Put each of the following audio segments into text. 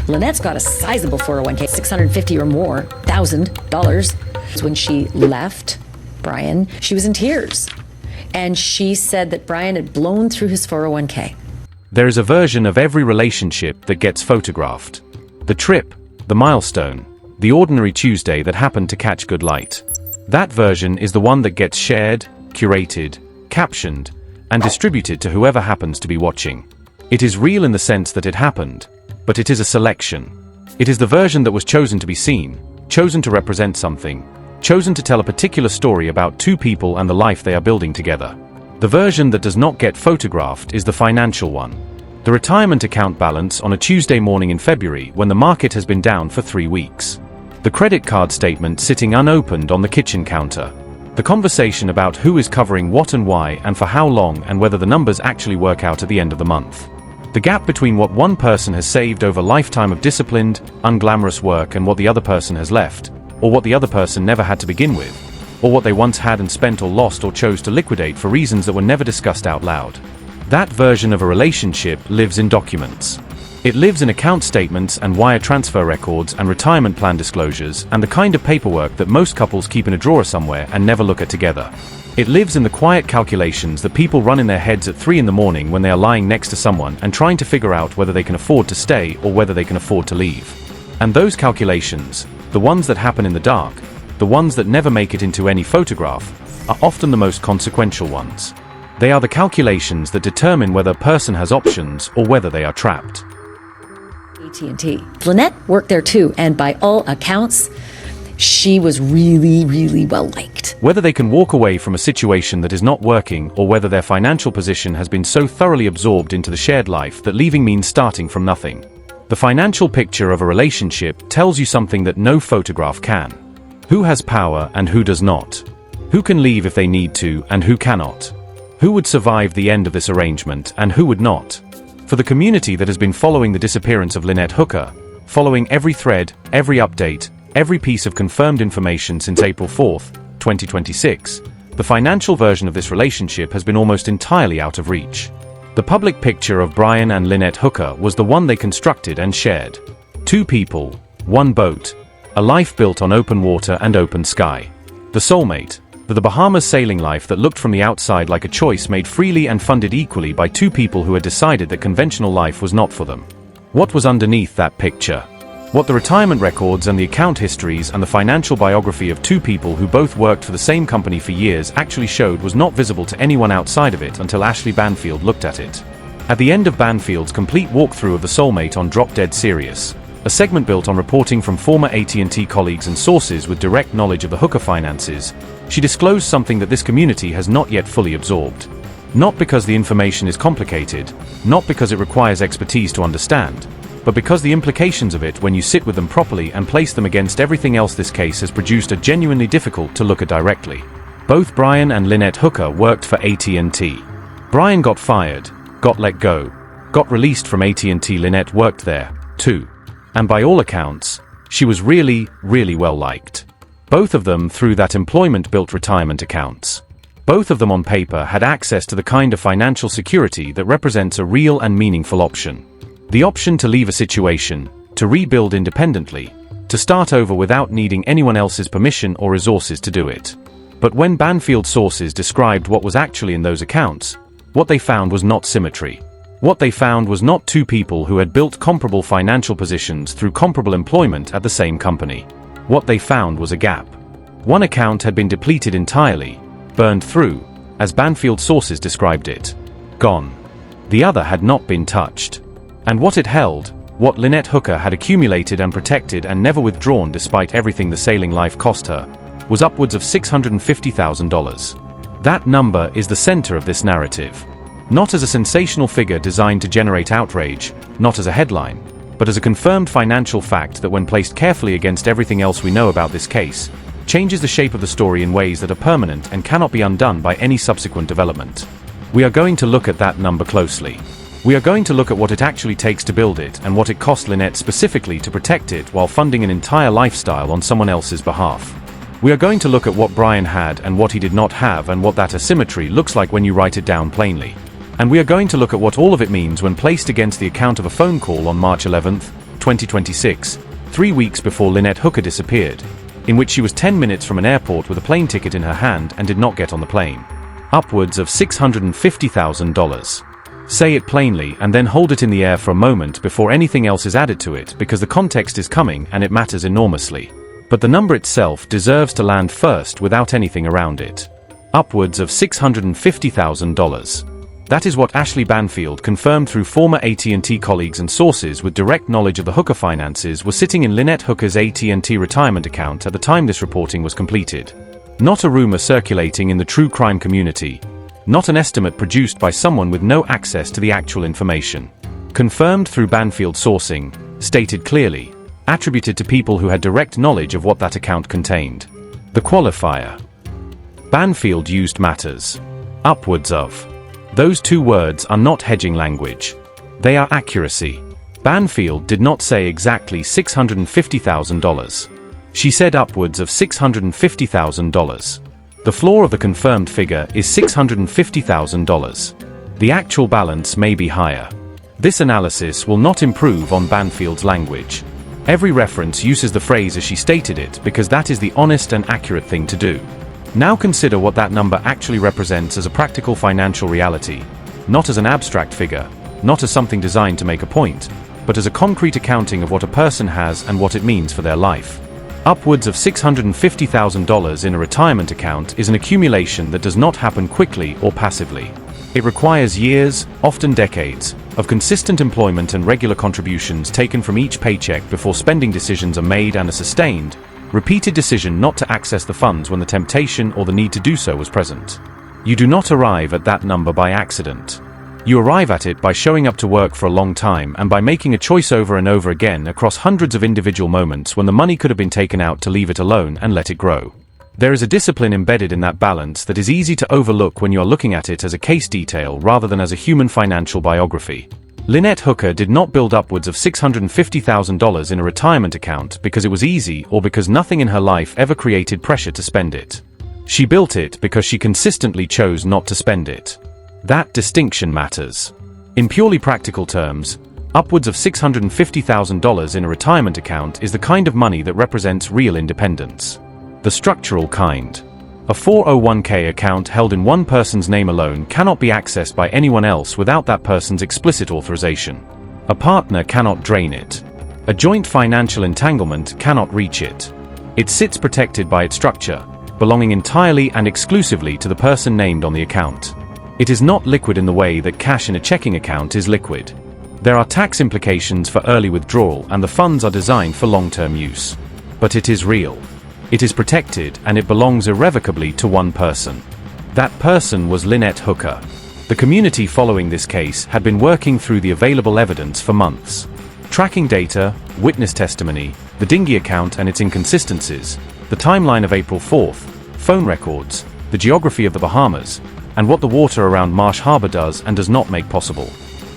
Lynette's got a sizable 401k, $650 or more, $1,000. When she left Brian, she was in tears. And she said that Brian had blown through his 401k. There is a version of every relationship that gets photographed. The trip, the milestone, the ordinary Tuesday that happened to catch good light. That version is the one that gets shared, curated, captioned, and distributed to whoever happens to be watching. It is real in the sense that it happened, but it is a selection. It is the version that was chosen to be seen, chosen to represent something, chosen to tell a particular story about two people and the life they are building together. The version that does not get photographed is the financial one. The retirement account balance on a Tuesday morning in February when the market has been down for 3 weeks. The credit card statement sitting unopened on the kitchen counter. The conversation about who is covering what and why and for how long and whether the numbers actually work out at the end of the month. The gap between what one person has saved over a lifetime of disciplined, unglamorous work and what the other person has left, or what the other person never had to begin with, or what they once had and spent or lost or chose to liquidate for reasons that were never discussed out loud. That version of a relationship lives in documents. It lives in account statements and wire transfer records and retirement plan disclosures and the kind of paperwork that most couples keep in a drawer somewhere and never look at together. It lives in the quiet calculations that people run in their heads at 3 in the morning when they are lying next to someone and trying to figure out whether they can afford to stay or whether they can afford to leave. And those calculations, the ones that happen in the dark, the ones that never make it into any photograph, are often the most consequential ones. They are the calculations that determine whether a person has options or whether they are trapped. AT&T. Lynette worked there too, and by all accounts, she was really, really well liked. Whether they can walk away from a situation that is not working or whether their financial position has been so thoroughly absorbed into the shared life that leaving means starting from nothing. The financial picture of a relationship tells you something that no photograph can. Who has power and who does not? Who can leave if they need to and who cannot? Who would survive the end of this arrangement and who would not? For the community that has been following the disappearance of Lynette Hooker, following every thread, every update, every piece of confirmed information since April 4th, 2026, the financial version of this relationship has been almost entirely out of reach. The public picture of Brian and Lynette Hooker was the one they constructed and shared. 2 people, 1 boat, a life built on open water and open sky. The soulmate, the Bahamas sailing life that looked from the outside like a choice made freely and funded equally by 2 people who had decided that conventional life was not for them. What was underneath that picture? What the retirement records and the account histories and the financial biography of 2 people who both worked for the same company for years actually showed was not visible to anyone outside of it until Ashleigh Banfield looked at it. At the end of Banfield's complete walkthrough of the soulmate on Drop Dead Serious, a segment built on reporting from former AT&T colleagues and sources with direct knowledge of the Hooker finances, she disclosed something that this community has not yet fully absorbed. Not because the information is complicated, not because it requires expertise to understand, but because the implications of it when you sit with them properly and place them against everything else this case has produced are genuinely difficult to look at directly. Both Brian and Lynette Hooker worked for AT&T. Brian got fired, got let go, got released from AT&T. Lynette worked there, too. And by all accounts, she was really, really well liked. Both of them through that employment-built retirement accounts. Both of them on paper had access to the kind of financial security that represents a real and meaningful option. The option to leave a situation, to rebuild independently, to start over without needing anyone else's permission or resources to do it. But when Banfield sources described what was actually in those accounts, what they found was not symmetry. What they found was not 2 people who had built comparable financial positions through comparable employment at the same company. What they found was a gap. One account had been depleted entirely, burned through, as Banfield sources described it. Gone. The other had not been touched. And what it held, what Lynette Hooker had accumulated and protected and never withdrawn despite everything the sailing life cost her, was upwards of $650,000. That number is the center of this narrative. Not as a sensational figure designed to generate outrage, not as a headline, but as a confirmed financial fact that when placed carefully against everything else we know about this case, changes the shape of the story in ways that are permanent and cannot be undone by any subsequent development. We are going to look at that number closely. We are going to look at what it actually takes to build it and what it cost Lynette specifically to protect it while funding an entire lifestyle on someone else's behalf. We are going to look at what Brian had and what he did not have and what that asymmetry looks like when you write it down plainly. And we are going to look at what all of it means when placed against the account of a phone call on March 11, 2026, 3 weeks before Lynette Hooker disappeared, in which she was 10 minutes from an airport with a plane ticket in her hand and did not get on the plane. Upwards of $650,000. Say it plainly and then hold it in the air for a moment before anything else is added to it, because the context is coming and it matters enormously. But the number itself deserves to land first without anything around it. Upwards of $650,000. That is what Ashleigh Banfield confirmed through former AT&T colleagues and sources with direct knowledge of the Hooker finances were sitting in Lynette Hooker's AT&T retirement account at the time this reporting was completed. Not a rumor circulating in the true crime community. Not an estimate produced by someone with no access to the actual information. Confirmed through Banfield sourcing, stated clearly, attributed to people who had direct knowledge of what that account contained. The qualifier. Banfield used matters. Upwards of. Those two words are not hedging language. They are accuracy. Banfield did not say exactly $650,000. She said upwards of $650,000. The floor of the confirmed figure is $650,000. The actual balance may be higher. This analysis will not improve on Banfield's language. Every reference uses the phrase as she stated it because that is the honest and accurate thing to do. Now consider what that number actually represents as a practical financial reality, not as an abstract figure, not as something designed to make a point, but as a concrete accounting of what a person has and what it means for their life. Upwards of $650,000 in a retirement account is an accumulation that does not happen quickly or passively. It requires years, often decades, of consistent employment and regular contributions taken from each paycheck before spending decisions are made and a sustained, repeated decision not to access the funds when the temptation or the need to do so was present. You do not arrive at that number by accident. You arrive at it by showing up to work for a long time and by making a choice over and over again across hundreds of individual moments when the money could have been taken out to leave it alone and let it grow. There is a discipline embedded in that balance that is easy to overlook when you are looking at it as a case detail rather than as a human financial biography. Lynette Hooker did not build upwards of $650,000 in a retirement account because it was easy or because nothing in her life ever created pressure to spend it. She built it because she consistently chose not to spend it. That distinction matters. In purely practical terms, upwards of $650,000 in a retirement account is the kind of money that represents real independence. The structural kind. A 401k account held in one person's name alone cannot be accessed by anyone else without that person's explicit authorization. A partner cannot drain it. A joint financial entanglement cannot reach it. It sits protected by its structure, belonging entirely and exclusively to the person named on the account. It is not liquid in the way that cash in a checking account is liquid. There are tax implications for early withdrawal and the funds are designed for long-term use. But it is real. It is protected and it belongs irrevocably to one person. That person was Lynette Hooker. The community following this case had been working through the available evidence for months. Tracking data, witness testimony, the dinghy account and its inconsistencies, the timeline of April 4th, phone records, the geography of the Bahamas, and what the water around Marsh Harbor does and does not make possible.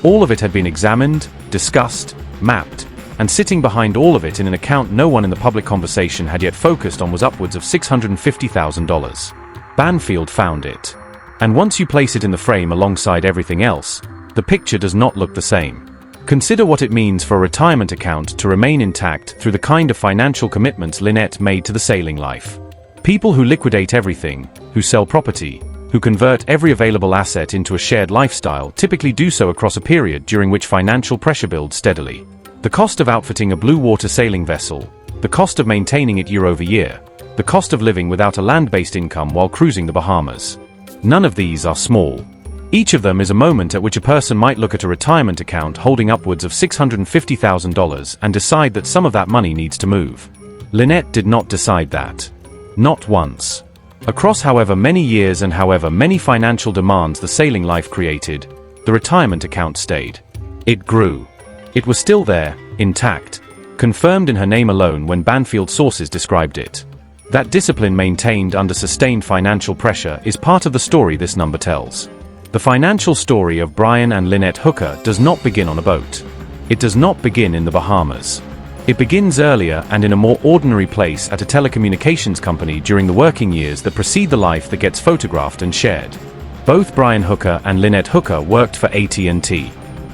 All of it had been examined, discussed, mapped, and sitting behind all of it in an account no one in the public conversation had yet focused on was upwards of $650,000. Banfield found it. And once you place it in the frame alongside everything else, the picture does not look the same. Consider what it means for a retirement account to remain intact through the kind of financial commitments Lynette made to the sailing life. People who liquidate everything, who sell property, who convert every available asset into a shared lifestyle typically do so across a period during which financial pressure builds steadily. The cost of outfitting a blue water sailing vessel, the cost of maintaining it year over year, the cost of living without a land-based income while cruising the Bahamas. None of these are small. Each of them is a moment at which a person might look at a retirement account holding upwards of $650,000 and decide that some of that money needs to move. Lynette did not decide that. Not once. Across however many years and however many financial demands the sailing life created, the retirement account stayed. It grew. It was still there, intact, confirmed in her name alone when Banfield sources described it. That discipline maintained under sustained financial pressure is part of the story this number tells. The financial story of Brian and Lynette Hooker does not begin on a boat. It does not begin in the Bahamas. It begins earlier and in a more ordinary place at a telecommunications company during the working years that precede the life that gets photographed and shared. Both Brian Hooker and Lynette Hooker worked for AT&T.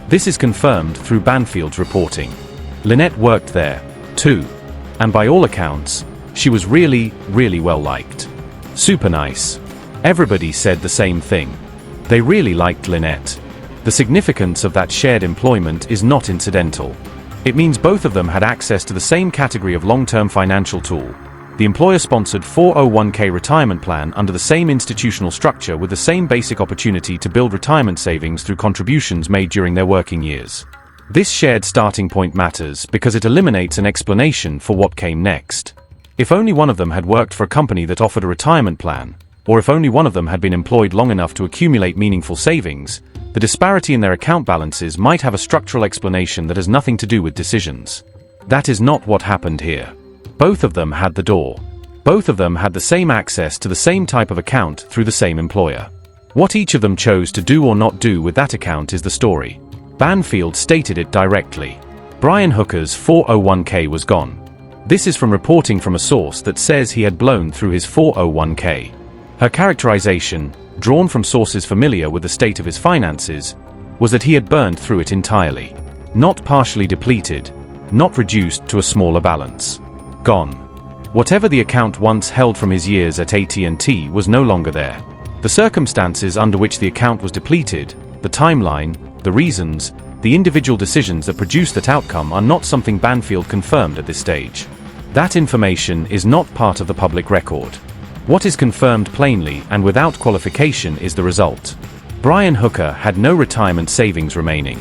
This is confirmed through Banfield's reporting. Lynette worked there, too. And by all accounts, she was really, really well liked. Super nice. Everybody said the same thing. They really liked Lynette. The significance of that shared employment is not incidental. It means both of them had access to the same category of long-term financial tool, the employer-sponsored 401k retirement plan under the same institutional structure with the same basic opportunity to build retirement savings through contributions made during their working years. This shared starting point matters because it eliminates an explanation for what came next. If only one of them had worked for a company that offered a retirement plan, or if only one of them had been employed long enough to accumulate meaningful savings, the disparity in their account balances might have a structural explanation that has nothing to do with decisions. That is not what happened here. Both of them had the door. Both of them had the same access to the same type of account through the same employer. What each of them chose to do or not do with that account is the story. Banfield stated it directly. Brian Hooker's 401k was gone. This is from reporting from a source that says he had blown through his 401k. Her characterization, drawn from sources familiar with the state of his finances, was that he had burned through it entirely. Not partially depleted, not reduced to a smaller balance. Gone. Whatever the account once held from his years at AT&T was no longer there. The circumstances under which the account was depleted, the timeline, the reasons, the individual decisions that produced that outcome are not something Banfield confirmed at this stage. That information is not part of the public record. What is confirmed plainly and without qualification is the result. Brian Hooker had no retirement savings remaining.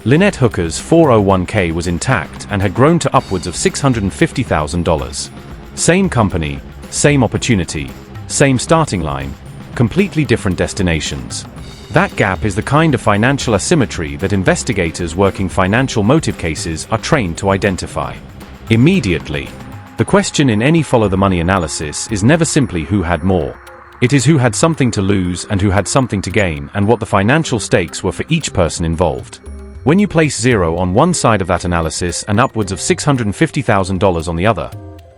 Lynette Hooker's 401k was intact and had grown to upwards of $650,000. Same company, same opportunity, same starting line, completely different destinations. That gap is the kind of financial asymmetry that investigators working financial motive cases are trained to identify. Immediately. The question in any follow-the-money analysis is never simply who had more. It is who had something to lose and who had something to gain and what the financial stakes were for each person involved. When you place zero on one side of that analysis and upwards of $650,000 on the other,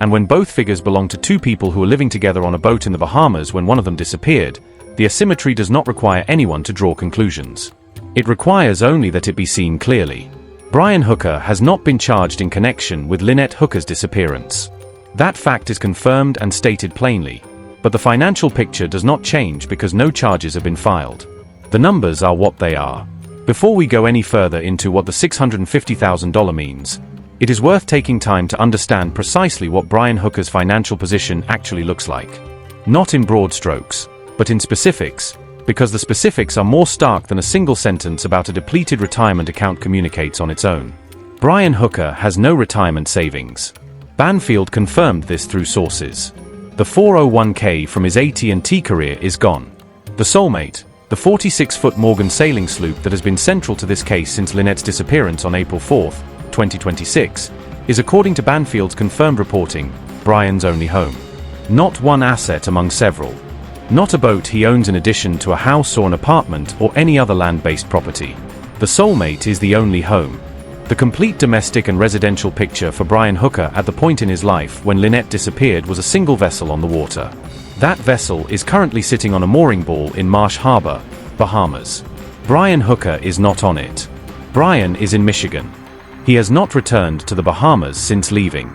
and when both figures belong to two people who were living together on a boat in the Bahamas when one of them disappeared, the asymmetry does not require anyone to draw conclusions. It requires only that it be seen clearly. Brian Hooker has not been charged in connection with Lynette Hooker's disappearance. That fact is confirmed and stated plainly, but the financial picture does not change because no charges have been filed. The numbers are what they are. Before we go any further into what the $650,000 means, it is worth taking time to understand precisely what Brian Hooker's financial position actually looks like. Not in broad strokes, but in specifics, because the specifics are more stark than a single sentence about a depleted retirement account communicates on its own. Brian Hooker has no retirement savings. Banfield confirmed this through sources. The 401k from his AT&T career is gone. The soulmate, the 46-foot Morgan sailing sloop that has been central to this case since Lynette's disappearance on April 4, 2026, is, according to Banfield's confirmed reporting, Brian's only home. Not one asset among several. Not a boat he owns in addition to a house or an apartment or any other land-based property. The soulmate is the only home. The complete domestic and residential picture for Brian Hooker at the point in his life when Lynette disappeared was a single vessel on the water. That vessel is currently sitting on a mooring ball in Marsh Harbor, Bahamas. Brian Hooker is not on it. Brian is in Michigan. He has not returned to the Bahamas since leaving.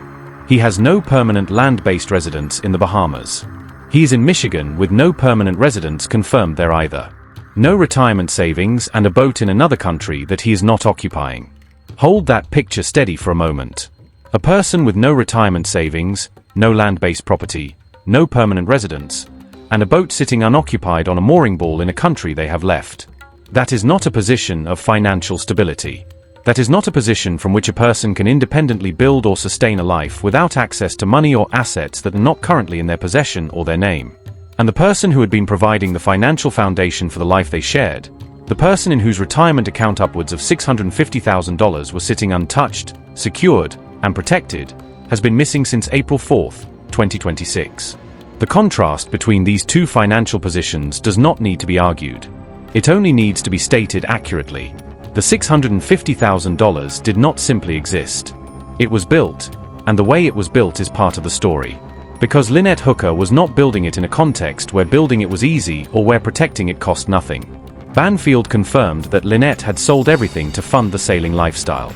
He has no permanent land-based residence in the Bahamas. He is in Michigan with no permanent residence confirmed there either. No retirement savings and a boat in another country that he is not occupying. Hold that picture steady for a moment. A person with no retirement savings, no land-based property, no permanent residence, and a boat sitting unoccupied on a mooring ball in a country they have left. That is not a position of financial stability. That is not a position from which a person can independently build or sustain a life without access to money or assets that are not currently in their possession or their name. And the person who had been providing the financial foundation for the life they shared, the person in whose retirement account upwards of $650,000 was sitting untouched, secured, and protected, has been missing since April 4, 2026. The contrast between these two financial positions does not need to be argued. It only needs to be stated accurately. The $650,000 did not simply exist. It was built, and the way it was built is part of the story. Because Lynette Hooker was not building it in a context where building it was easy or where protecting it cost nothing. Banfield confirmed that Lynette had sold everything to fund the sailing lifestyle.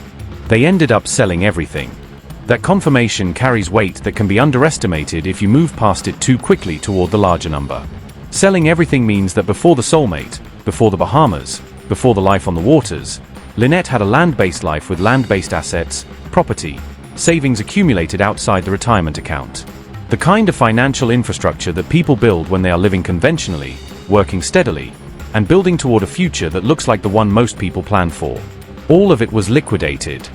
They ended up selling everything. That confirmation carries weight that can be underestimated if you move past it too quickly toward the larger number. Selling everything means that before the soulmate, before the Bahamas, before the life on the waters, Lynette had a land-based life with land-based assets, property, savings accumulated outside the retirement account. The kind of financial infrastructure that people build when they are living conventionally, working steadily, and building toward a future that looks like the one most people plan for. All of it was liquidated.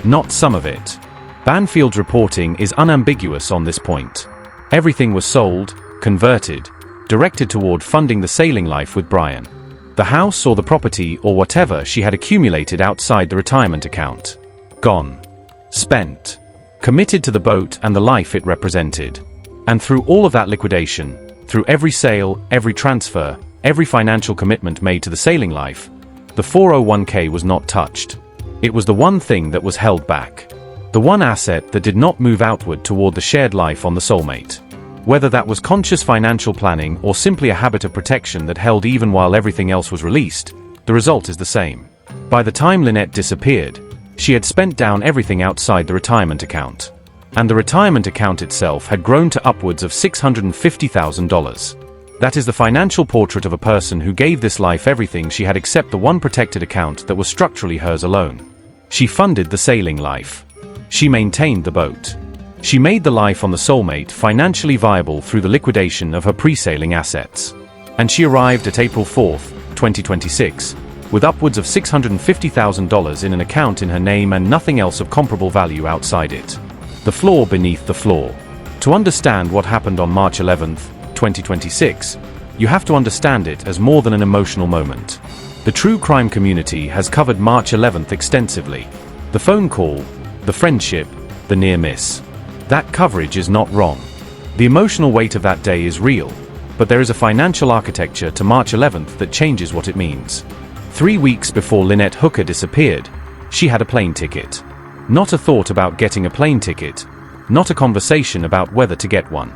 Not some of it. Banfield's reporting is unambiguous on this point. Everything was sold, converted, directed toward funding the sailing life with Brian. The house or the property or whatever she had accumulated outside the retirement account. Gone. Spent. Committed to the boat and the life it represented. And through all of that liquidation, through every sale, every transfer, every financial commitment made to the sailing life, the 401k was not touched. It was the one thing that was held back. The one asset that did not move outward toward the shared life on the soulmate. Whether that was conscious financial planning or simply a habit of protection that held even while everything else was released, the result is the same. By the time Lynette disappeared, she had spent down everything outside the retirement account. And the retirement account itself had grown to upwards of $650,000. That is the financial portrait of a person who gave this life everything she had except the one protected account that was structurally hers alone. She funded the sailing life. She maintained the boat. She made the life on the soulmate financially viable through the liquidation of her pre-sailing assets. And she arrived at April 4, 2026, with upwards of $650,000 in an account in her name and nothing else of comparable value outside it. The floor beneath the floor. To understand what happened on March 11, 2026, you have to understand it as more than an emotional moment. The true crime community has covered March 11th extensively. The phone call, the friendship, the near miss. That coverage is not wrong. The emotional weight of that day is real, but there is a financial architecture to March 11th that changes what it means. 3 weeks before Lynette Hooker disappeared, she had a plane ticket. Not a thought about getting a plane ticket, not a conversation about whether to get one.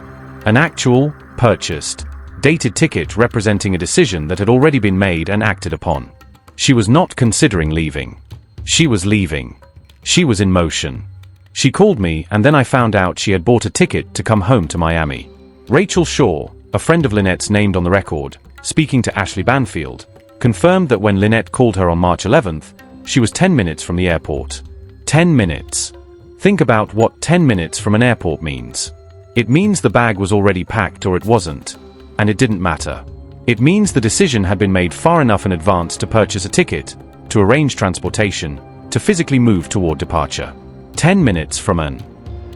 An actual, purchased, dated ticket representing a decision that had already been made and acted upon. She was not considering leaving. She was leaving. She was in motion. She called me and then I found out she had bought a ticket to come home to Miami. Rachel Shaw, a friend of Lynette's named on the record, speaking to Ashleigh Banfield, confirmed that when Lynette called her on March 11th, she was 10 minutes from the airport. 10 minutes. Think about what 10 minutes from an airport means. It means the bag was already packed or it wasn't. And it didn't matter. It means the decision had been made far enough in advance to purchase a ticket, to arrange transportation, to physically move toward departure. 10 minutes from an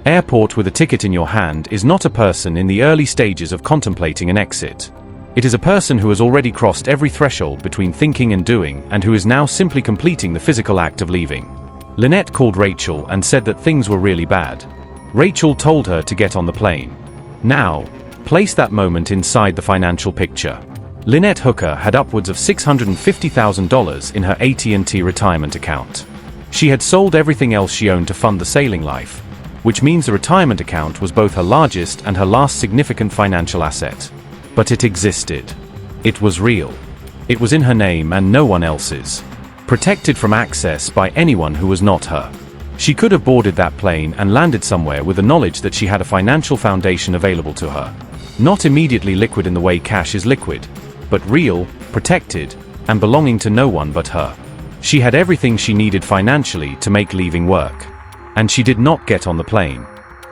airport with a ticket in your hand is not a person in the early stages of contemplating an exit. It is a person who has already crossed every threshold between thinking and doing and who is now simply completing the physical act of leaving. Lynette called Rachel and said that things were really bad. Rachel told her to get on the plane. Now, place that moment inside the financial picture. Lynette Hooker had upwards of $650,000 in her AT&T retirement account. She had sold everything else she owned to fund the sailing life, which means the retirement account was both her largest and her last significant financial asset. But it existed. It was real. It was in her name and no one else's. Protected from access by anyone who was not her. She could have boarded that plane and landed somewhere with the knowledge that she had a financial foundation available to her. Not immediately liquid in the way cash is liquid, but real, protected, and belonging to no one but her. She had everything she needed financially to make leaving work. And she did not get on the plane.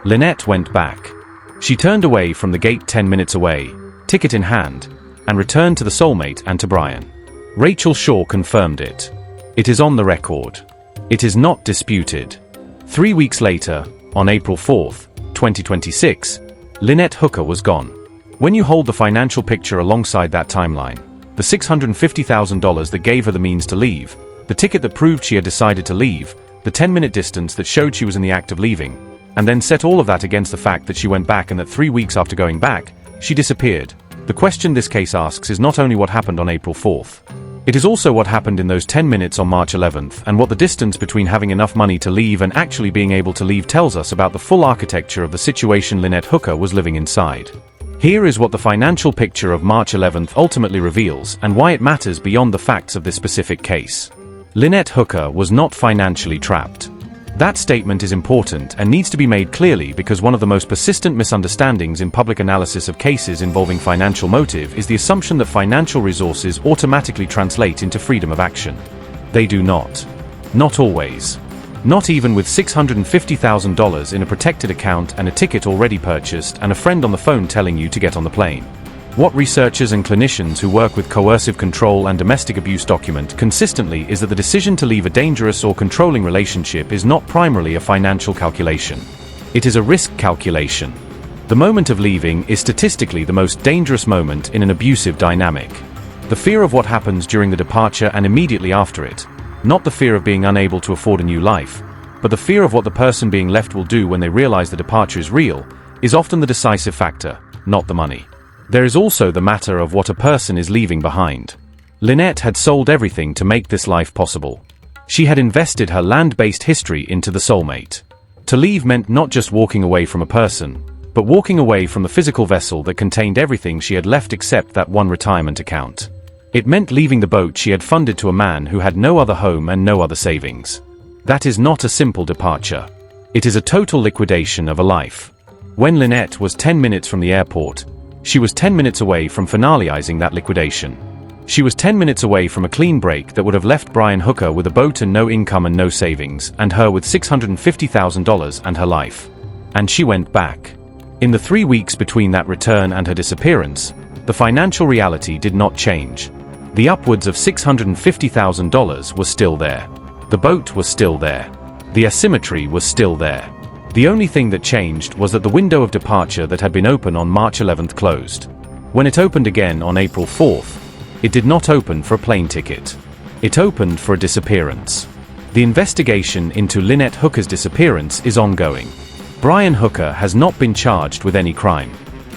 Lynette went back. She turned away from the gate 10 minutes away, ticket in hand, and returned to the soulmate and to Brian. Rachel Shaw confirmed it. It is on the record. It is not disputed. 3 weeks later, on April 4, 2026, Lynette Hooker was gone. When you hold the financial picture alongside that timeline, the $650,000 that gave her the means to leave, the ticket that proved she had decided to leave, the 10-minute distance that showed she was in the act of leaving, and then set all of that against the fact that she went back and that 3 weeks after going back, she disappeared. The question this case asks is not only what happened on April 4th. It is also what happened in those 10 minutes on March 11th and what the distance between having enough money to leave and actually being able to leave tells us about the full architecture of the situation Lynette Hooker was living inside. Here is what the financial picture of March 11th ultimately reveals and why it matters beyond the facts of this specific case. Lynette Hooker was not financially trapped. That statement is important and needs to be made clearly because one of the most persistent misunderstandings in public analysis of cases involving financial motive is the assumption that financial resources automatically translate into freedom of action. They do not. Not always. Not even with $650,000 in a protected account and a ticket already purchased and a friend on the phone telling you to get on the plane. What researchers and clinicians who work with coercive control and domestic abuse document consistently is that the decision to leave a dangerous or controlling relationship is not primarily a financial calculation. It is a risk calculation. The moment of leaving is statistically the most dangerous moment in an abusive dynamic. The fear of what happens during the departure and immediately after it, not the fear of being unable to afford a new life, but the fear of what the person being left will do when they realize the departure is real, is often the decisive factor, not the money. There is also the matter of what a person is leaving behind. Lynette had sold everything to make this life possible. She had invested her land-based history into the soulmate. To leave meant not just walking away from a person, but walking away from the physical vessel that contained everything she had left except that one retirement account. It meant leaving the boat she had funded to a man who had no other home and no other savings. That is not a simple departure. It is a total liquidation of a life. When Lynette was 10 minutes from the airport, she was 10 minutes away from finalizing that liquidation. She was 10 minutes away from a clean break that would have left Brian Hooker with a boat and no income and no savings, and her with $650,000 and her life. And she went back. In the 3 weeks between that return and her disappearance, the financial reality did not change. The upwards of $650,000 was still there. The boat was still there. The asymmetry was still there. The only thing that changed was that the window of departure that had been open on March 11th closed. When it opened again on April 4th, it did not open for a plane ticket. It opened for a disappearance. The investigation into Lynette Hooker's disappearance is ongoing. Brian Hooker has not been charged with any crime.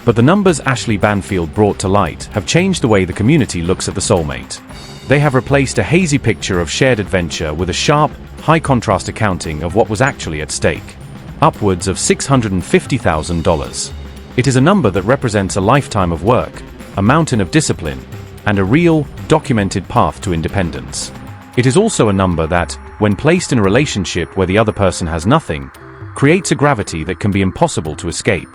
But the numbers Ashleigh Banfield brought to light have changed the way the community looks at the soulmate. They have replaced a hazy picture of shared adventure with a sharp, high-contrast accounting of what was actually at stake. Upwards of $650,000. It is a number that represents a lifetime of work, a mountain of discipline, and a real, documented path to independence. It is also a number that, when placed in a relationship where the other person has nothing, creates a gravity that can be impossible to escape.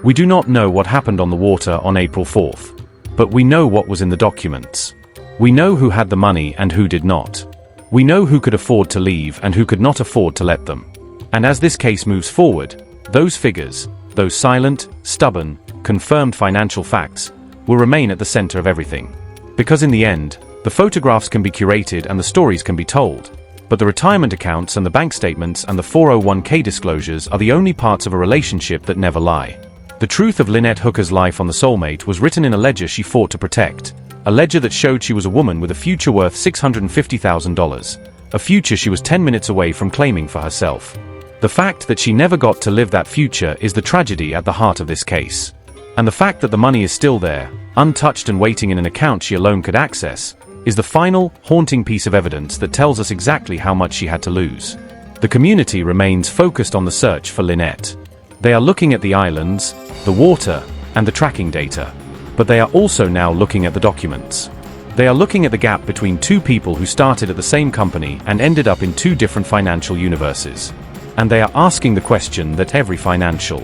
We do not know what happened on the water on April 4th, but we know what was in the documents. We know who had the money and who did not. We know who could afford to leave and who could not afford to let them. And as this case moves forward, those figures, those silent, stubborn, confirmed financial facts, will remain at the center of everything. Because in the end, the photographs can be curated and the stories can be told, but the retirement accounts and the bank statements and the 401k disclosures are the only parts of a relationship that never lie. The truth of Lynette Hooker's life on the soulmate was written in a ledger she fought to protect, a ledger that showed she was a woman with a future worth $650,000, a future she was 10 minutes away from claiming for herself. The fact that she never got to live that future is the tragedy at the heart of this case. And the fact that the money is still there, untouched and waiting in an account she alone could access, is the final, haunting piece of evidence that tells us exactly how much she had to lose. The community remains focused on the search for Lynette. They are looking at the islands, the water, and the tracking data. But they are also now looking at the documents. They are looking at the gap between two people who started at the same company and ended up in two different financial universes. And they are asking the question that every financial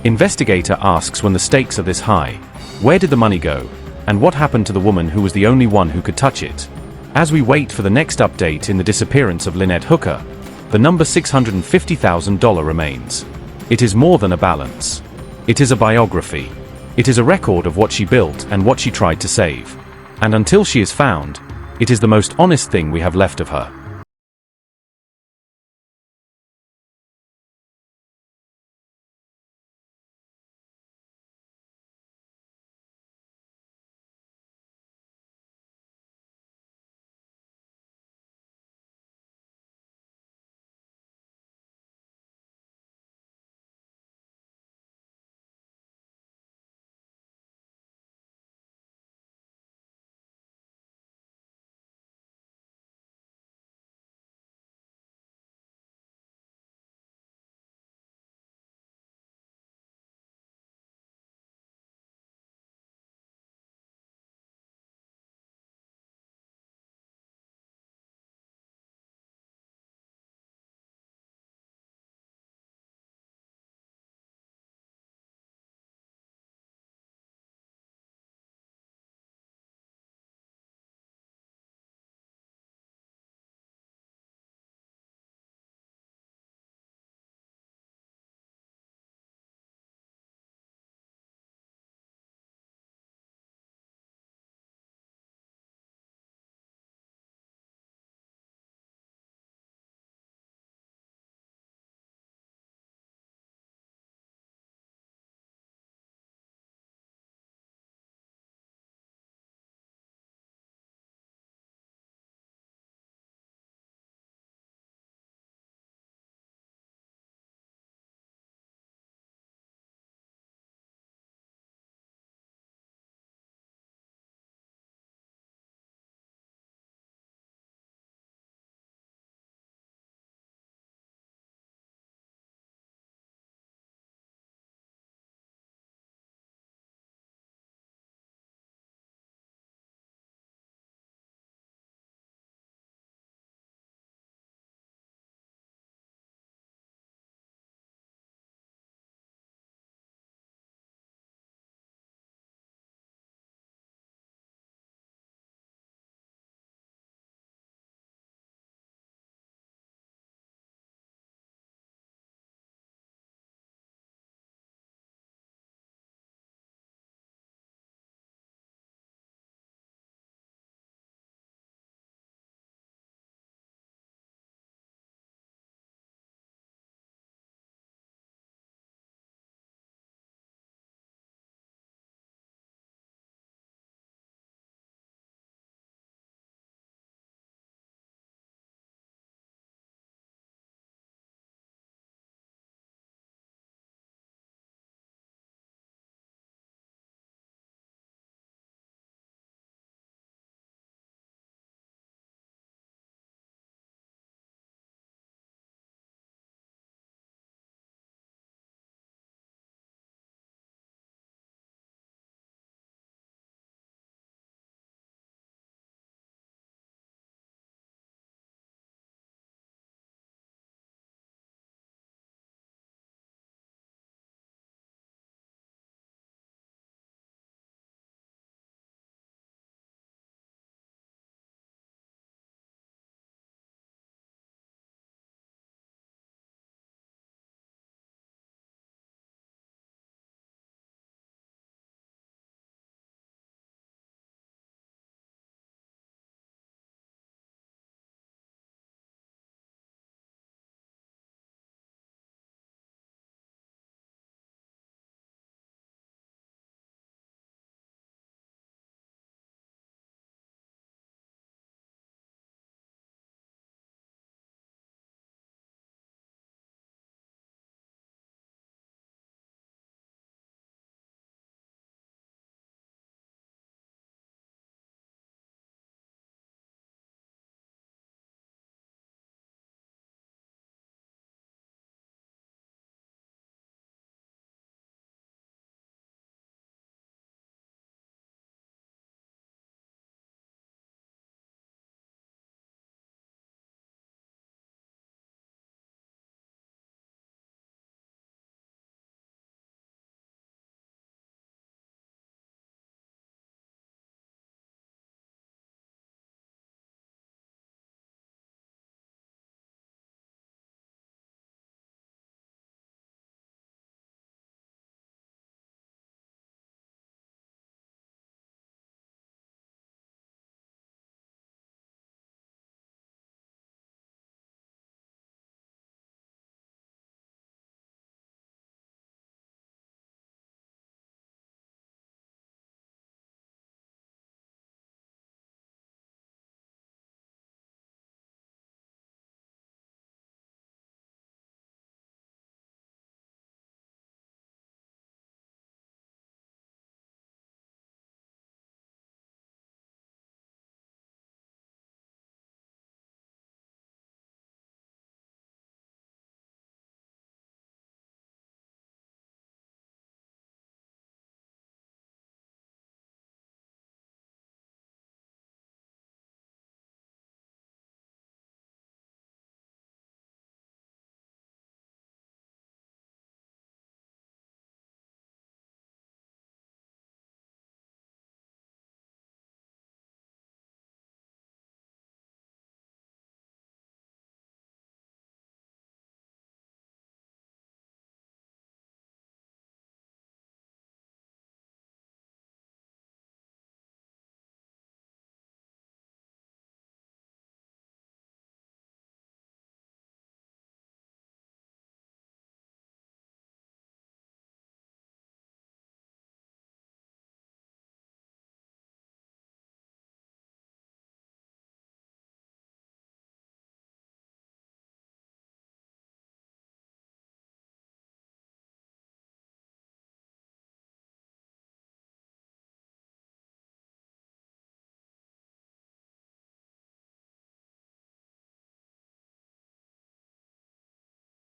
investigator asks when the stakes are this high: where did the money go? And what happened to the woman who was the only one who could touch it? As we wait for the next update in the disappearance of Lynette Hooker, the number $650,000 remains. It is more than a balance. It is a biography. It is a record of what she built and what she tried to save. And until she is found, it is the most honest thing we have left of her.